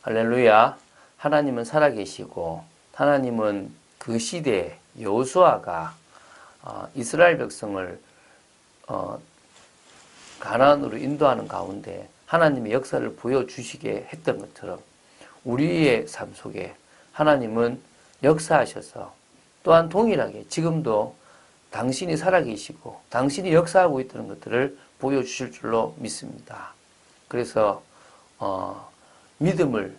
할렐루야. 하나님은 살아계시고 하나님은 그 시대에 여호수아가 이스라엘 백성을 가나안으로 인도하는 가운데 하나님의 역사를 보여주시게 했던 것처럼 우리의 삶 속에 하나님은 역사하셔서 또한 동일하게 지금도 당신이 살아계시고 당신이 역사하고 있다는 것들을 보여주실 줄로 믿습니다. 그래서 믿음을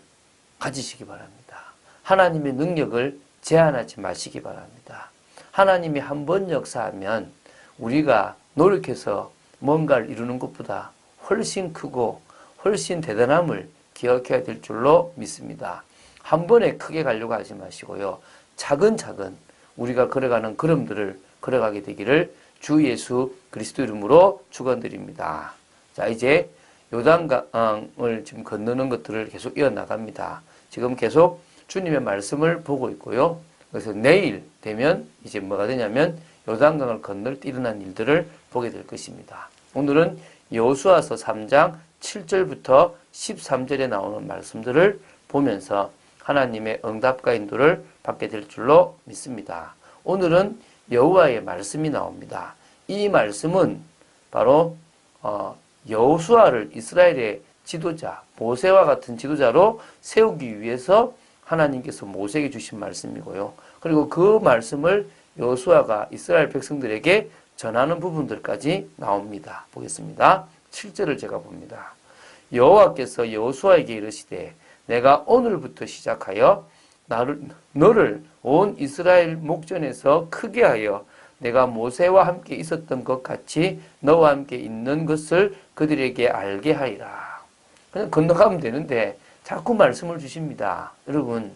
가지시기 바랍니다. 하나님의 능력을 제한하지 마시기 바랍니다. 하나님이 한번 역사하면 우리가 노력해서 뭔가를 이루는 것보다 훨씬 크고 훨씬 대단함을 기억해야 될 줄로 믿습니다. 한 번에 크게 가려고 하지 마시고요. 차근차근 우리가 걸어가는 걸음들을 걸어가게 되기를 주 예수 그리스도 이름으로 축원드립니다. 자, 이제 요단강을 지금 건너는 것들을 계속 이어나갑니다. 지금 계속 주님의 말씀을 보고 있고요. 그래서 내일 되면 이제 뭐가 되냐면 요단강을 건널 때 일어난 일들을 보게 될 것입니다. 오늘은 여호수아서 3장 7절부터 13절에 나오는 말씀들을 보면서 하나님의 응답과 인도를 받게 될 줄로 믿습니다. 오늘은 여호와의 말씀이 나옵니다. 이 말씀은 바로 여호수아를 이스라엘의 지도자, 모세와 같은 지도자로 세우기 위해서 하나님께서 모세에게 주신 말씀이고요. 그리고 그 말씀을 여호수아가 이스라엘 백성들에게 전하는 부분들까지 나옵니다. 보겠습니다. 7절을 제가 봅니다. 여호와께서 여호수아에게 이르시되 내가 오늘부터 시작하여 너를 온 이스라엘 목전에서 크게 하여 내가 모세와 함께 있었던 것 같이 너와 함께 있는 것을 그들에게 알게 하리라. 그냥 건너가면 되는데 자꾸 말씀을 주십니다. 여러분,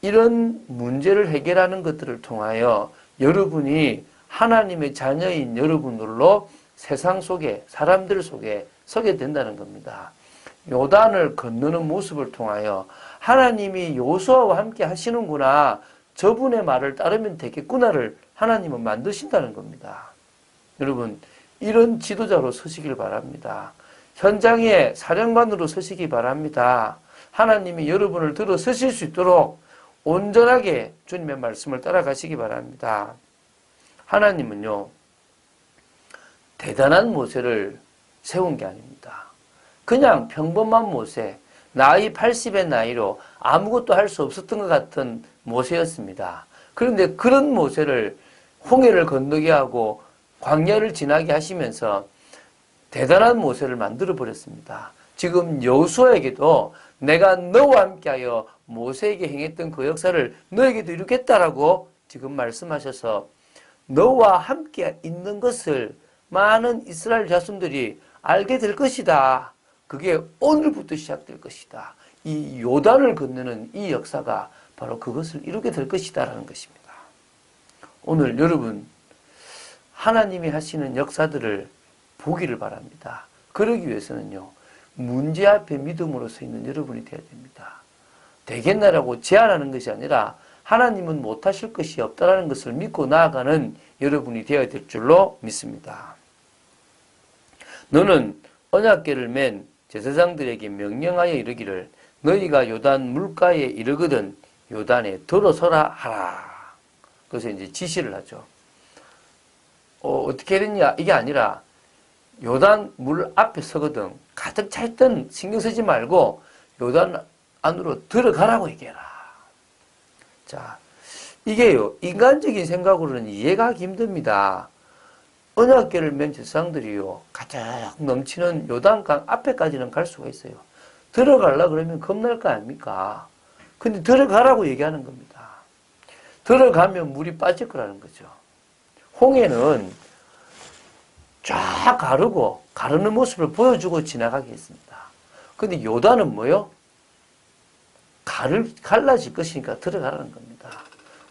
이런 문제를 해결하는 것들을 통하여 여러분이 하나님의 자녀인 여러분들로 세상 속에, 사람들 속에 서게 된다는 겁니다. 요단을 건너는 모습을 통하여 하나님이 여호수아와 함께 하시는구나, 저분의 말을 따르면 되겠구나를 하나님은 만드신다는 겁니다. 여러분, 이런 지도자로 서시길 바랍니다. 현장에 사령관으로 서시기 바랍니다. 하나님이 여러분을 들어 서실 수 있도록 온전하게 주님의 말씀을 따라가시기 바랍니다. 하나님은요, 대단한 모세를 세운 게 아닙니다. 그냥 평범한 모세, 나이 80의 나이로 아무것도 할 수 없었던 것 같은 모세였습니다. 그런데 그런 모세를 홍해를 건너게 하고 광야를 지나게 하시면서 대단한 모세를 만들어 버렸습니다. 지금 여호수아에게도 내가 너와 함께하여 모세에게 행했던 그 역사를 너에게도 이루겠다라고 지금 말씀하셔서 너와 함께 있는 것을 많은 이스라엘 자손들이 알게 될 것이다. 그게 오늘부터 시작될 것이다. 이 요단을 건너는 이 역사가 바로 그것을 이루게 될 것이다라는 것입니다. 오늘 여러분, 하나님이 하시는 역사들을 보기를 바랍니다. 그러기 위해서는요, 문제 앞에 믿음으로 서 있는 여러분이 되어야 됩니다. 되겠나라고 제안하는 것이 아니라 하나님은 못하실 것이 없다라는 것을 믿고 나아가는 여러분이 되어야 될 줄로 믿습니다. 너는 언약궤를 맨 제사장들에게 명령하여 이르기를 너희가 요단 물가에 이르거든 요단에 들어서라 하라. 그래서 이제 지시를 하죠. 어떻게 했냐? 이게 아니라 요단 물 앞에 서거든 가득 차 있던 신경 쓰지 말고 요단 안으로 들어가라고 얘기해라. 자, 이게요, 인간적인 생각으로는 이해가 힘듭니다. 언약궤를 맨 제사장들이요, 가득 넘치는 요단강 앞에까지는 갈 수가 있어요. 들어가려고 그러면 겁날 거 아닙니까? 근데 들어가라고 얘기하는 겁니다. 들어가면 물이 빠질 거라는 거죠. 홍해는 쫙 가르는 모습을 보여주고 지나가게 했습니다. 근데 요단은 뭐요? 갈라질 것이니까 들어가라는 겁니다.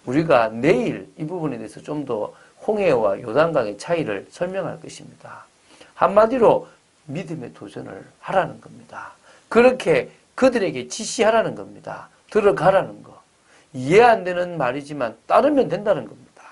우리가 내일 이 부분에 대해서 좀 더 홍해와 요단강의 차이를 설명할 것입니다. 한마디로 믿음의 도전을 하라는 겁니다. 그렇게 그들에게 지시하라는 겁니다. 들어가라는 거. 이해 안 되는 말이지만 따르면 된다는 겁니다.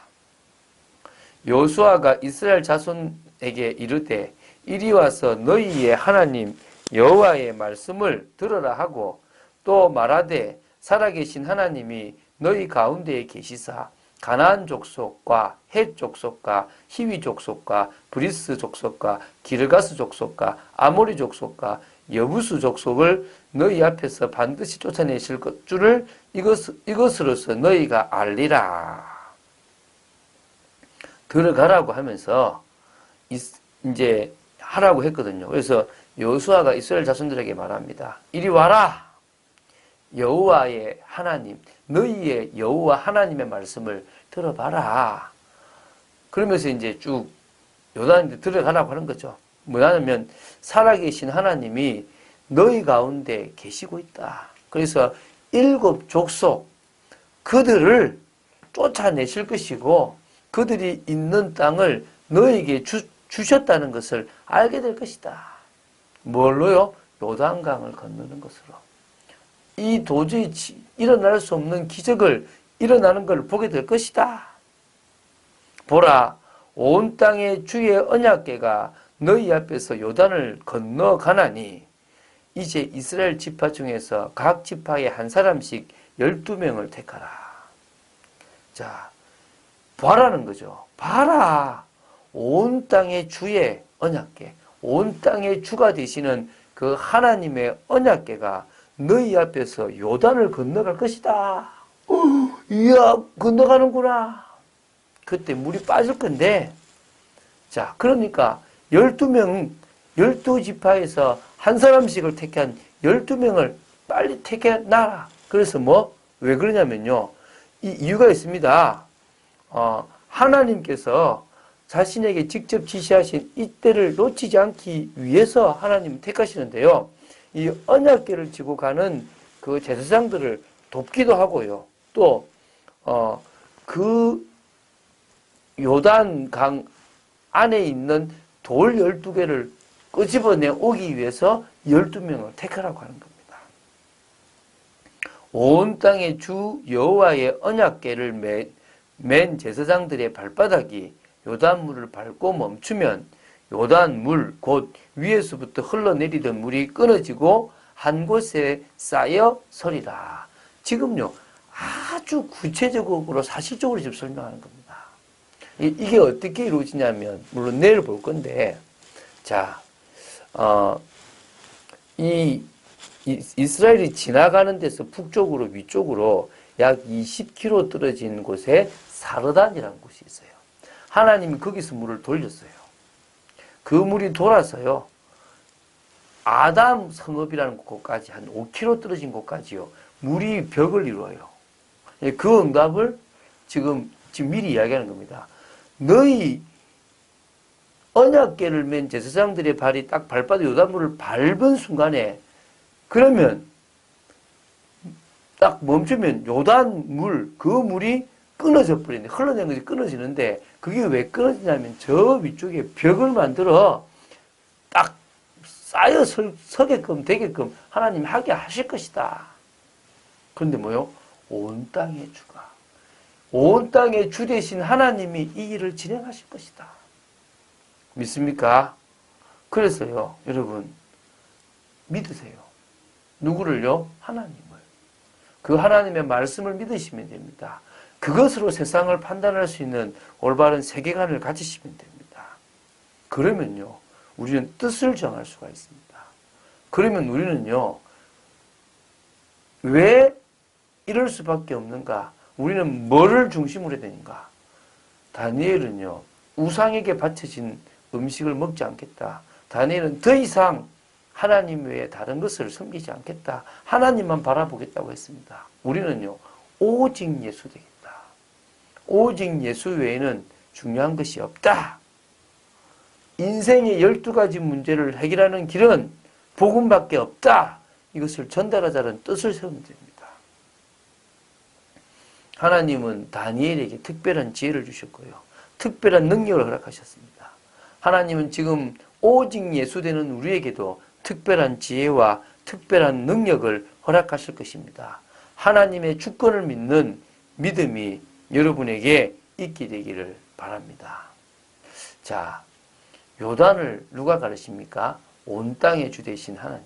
여호수아가 이스라엘 자손에게 이르되 이리 와서 너희의 하나님 여호와의 말씀을 들으라 하고 또 말하되 살아계신 하나님이 너희 가운데에 계시사 가나안 족속과 헷 족속과 히위 족속과 브리스 족속과 기르가스 족속과 아모리 족속과 여부수 족속을 너희 앞에서 반드시 쫓아내실 것 줄을 이것으로서 너희가 알리라. 들어가라고 하면서 이제 하라고 했거든요. 그래서 여호수아가 이스라엘 자손들에게 말합니다. 이리 와라. 여호와의 하나님, 너희의 여호와 하나님의 말씀을 들어봐라. 그러면서 이제 쭉 요단한테 들어가라고 하는 거죠. 뭐냐면 살아계신 하나님이 너희 가운데 계시고 있다. 그래서 7 족속 그들을 쫓아내실 것이고 그들이 있는 땅을 너에게 주셨다는 것을 알게 될 것이다. 뭘로요? 요단강을 건너는 것으로. 이 도저히 일어날 수 없는 기적을 일어나는 걸 보게 될 것이다. 보라, 온 땅의 주의 언약궤가 너희 앞에서 요단을 건너가나니 이제 이스라엘 지파 중에서 각 지파에 한 사람씩 12명을 택하라. 자, 봐라는 거죠. 봐라. 온 땅의 주의 언약궤, 온 땅의 주가 되시는 그 하나님의 언약궤가 너희 앞에서 요단을 건너갈 것이다. 이야, 건너가는구나. 그때 물이 빠질 건데, 자, 그러니까 12명, 12지파에서 한 사람씩을 택한 12명을 빨리 택해놔라. 그래서 왜 그러냐면요. 이 이유가 있습니다. 하나님께서 자신에게 직접 지시하신 이때를 놓치지 않기 위해서 하나님 택하시는데요. 이 언약궤를 지고 가는 그 제사장들을 돕기도 하고요. 또, 그 요단강 안에 있는 돌 12개를 끄집어내 오기 위해서 12명을 택하라고 하는 겁니다. 온 땅의 주 여호와의 언약궤를 맨 제사장들의 발바닥이 요단물을 밟고 멈추면 요단물 곧 위에서부터 흘러내리던 물이 끊어지고 한 곳에 쌓여 서리라. 지금요 아주 구체적으로 사실적으로 지금 설명하는 겁니다. 이게 어떻게 이루어지냐면 물론 내일 볼 건데, 자, 이스라엘이 지나가는 데서 북쪽으로 위쪽으로 약 20km 떨어진 곳에 사르단이라는 곳이 있어요. 하나님이 거기서 물을 돌렸어요. 그 물이 돌아서요, 아담 성읍이라는 곳까지 한 5km 떨어진 곳까지요, 물이 벽을 이루어요. 그 응답을 지금 미리 이야기하는 겁니다. 너희 언약궤를 맨 제사장들의 발이 딱 발바닥 요단물을 밟은 순간에, 그러면 딱 멈추면 요단물, 그 물이 끊어져 버리는데, 흘러내는 것이 끊어지는데, 그게 왜 끊어지냐면 저 위쪽에 벽을 만들어 딱 쌓여 서게끔 되게끔 하나님이 하게 하실 것이다. 그런데 뭐요? 온 땅의 주가, 온 땅의 주 되신 하나님이 이 일을 진행하실 것이다. 믿습니까? 그래서요, 여러분, 믿으세요. 누구를요? 하나님을. 그 하나님의 말씀을 믿으시면 됩니다. 그것으로 세상을 판단할 수 있는 올바른 세계관을 가지시면 됩니다. 그러면요, 우리는 뜻을 정할 수가 있습니다. 그러면 우리는요, 왜 이럴 수밖에 없는가? 우리는 뭐를 중심으로 해야 되는가? 다니엘은요, 우상에게 바쳐진 음식을 먹지 않겠다. 다니엘은 더 이상 하나님 외에 다른 것을 섬기지 않겠다. 하나님만 바라보겠다고 했습니다. 우리는요, 오직 예수 되겠다. 오직 예수 외에는 중요한 것이 없다. 인생의 12가지 문제를 해결하는 길은 복음밖에 없다. 이것을 전달하자는 뜻을 세우면 됩니다. 하나님은 다니엘에게 특별한 지혜를 주셨고요. 특별한 능력을 허락하셨습니다. 하나님은 지금 오직 예수 되는 우리에게도 특별한 지혜와 특별한 능력을 허락하실 것입니다. 하나님의 주권을 믿는 믿음이 여러분에게 있게 되기를 바랍니다. 자, 요단을 누가 가르칩니까? 온 땅의 주 되신 하나님이.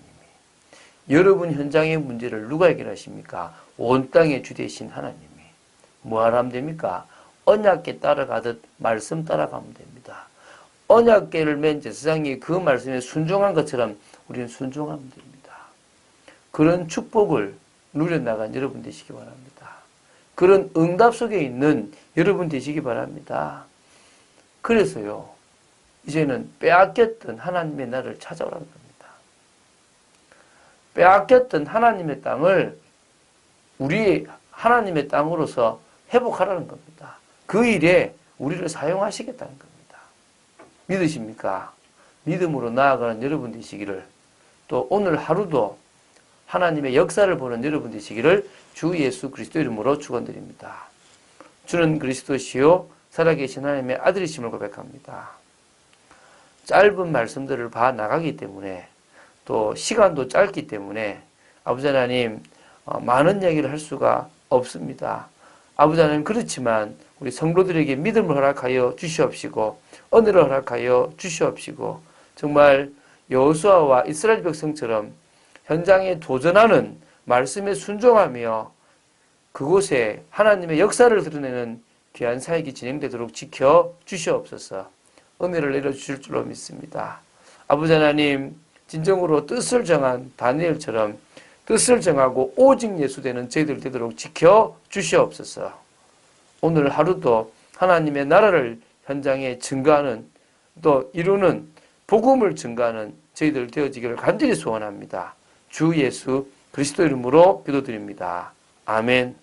여러분 현장의 문제를 누가 해결하십니까? 온 땅의 주 되신 하나님이. 뭐하러 하면 됩니까? 언약궤 따라가듯 말씀 따라가면 됩니다. 언약궤를 맨 제사장이 그 말씀에 순종한 것처럼 우리는 순종하면 됩니다. 그런 축복을 누려나간 여러분 되시기 바랍니다. 그런 응답 속에 있는 여러분 되시기 바랍니다. 그래서요, 이제는 빼앗겼던 하나님의 나라를 찾아오라는 겁니다. 빼앗겼던 하나님의 땅을 우리 하나님의 땅으로서 회복하라는 겁니다. 그 일에 우리를 사용하시겠다는 겁니다. 믿으십니까? 믿음으로 나아가는 여러분 되시기를, 또 오늘 하루도 하나님의 역사를 보는 여러분 되시기를 주 예수 그리스도 이름으로 축원드립니다. 주는 그리스도시요 살아계신 하나님의 아들이심을 고백합니다. 짧은 말씀들을 봐 나가기 때문에, 또 시간도 짧기 때문에 아버지 하나님 많은 얘기를 할 수가 없습니다. 아버지 하나님, 그렇지만 우리 성도들에게 믿음을 허락하여 주시옵시고 은혜를 허락하여 주시옵시고, 정말 여호수아와 이스라엘 백성처럼 현장에 도전하는 말씀에 순종하며 그곳에 하나님의 역사를 드러내는 귀한 사역이 진행되도록 지켜 주시옵소서. 은혜를 내려주실 줄로 믿습니다. 아버지 하나님, 진정으로 뜻을 정한 다니엘처럼 뜻을 정하고 오직 예수 되는 저희들 되도록 지켜 주시옵소서. 오늘 하루도 하나님의 나라를 현장에 증거하는, 또 이루는, 복음을 증거하는 저희들 되어지기를 간절히 소원합니다. 주 예수 그리스도 이름으로 기도드립니다. 아멘.